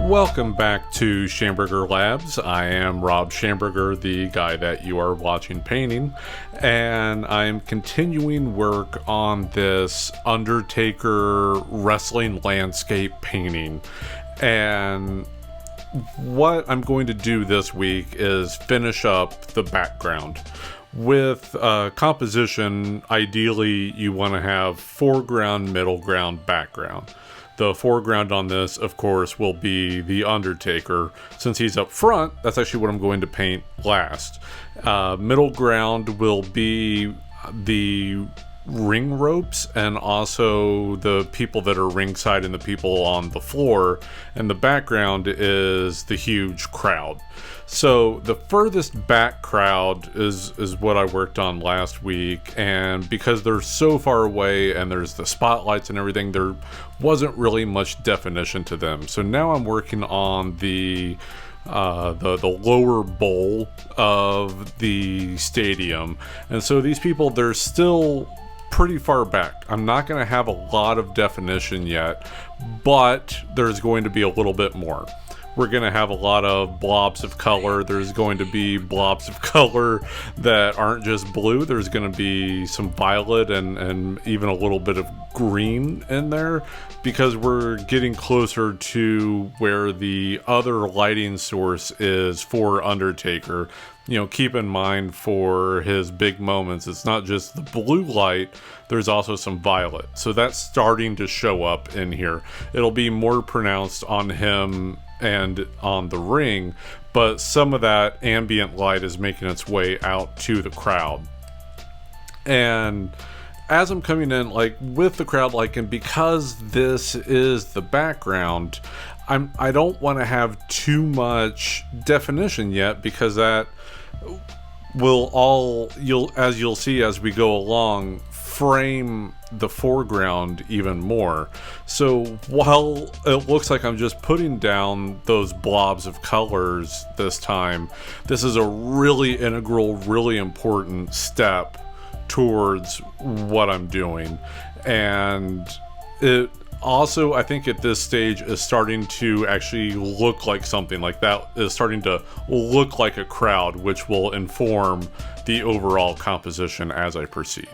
Welcome back to Schamberger Labs. I am Rob Schamberger, the guy that you are watching painting, and I'm continuing work on this Undertaker wrestling landscape painting. And what I'm going to do this week is finish up the background. With composition, ideally you want to have foreground, middle ground, background. The foreground on this, of course, will be the Undertaker. Since he's up front, that's actually what I'm going to paint last. Middle ground will be the ring ropes and also the people that are ringside and the people on the floor. And the background is the huge crowd. So the furthest back crowd is what I worked on last week, and because they're so far away and there's the spotlights and everything, there wasn't really much definition to them. So now I'm working on the lower bowl of the stadium, and so these people, they're still pretty far back. I'm not going to have a lot of definition yet, but there's going to be a little bit more. We're going to have a lot of blobs of color. There's going to be blobs of color that aren't just blue. There's going to be some violet and even a little bit of green in there, because we're getting closer to where the other lighting source is for Undertaker. You know, keep in mind, for his big moments, it's not just the blue light, there's also some violet. So that's starting to show up in here. It'll be more pronounced on him and on the ring, but some of that ambient light is making its way out to the crowd. And as I'm coming in, like with the crowd, like, and because this is the background, I don't want to have too much definition yet, because that will all, as you'll see as we go along, frame the foreground even more. So while it looks like I'm just putting down those blobs of colors this time, this is a really integral, really important step towards what I'm doing. And it also, I think at this stage, is starting to actually look like something like that, is starting to look like a crowd, which will inform the overall composition as I proceed.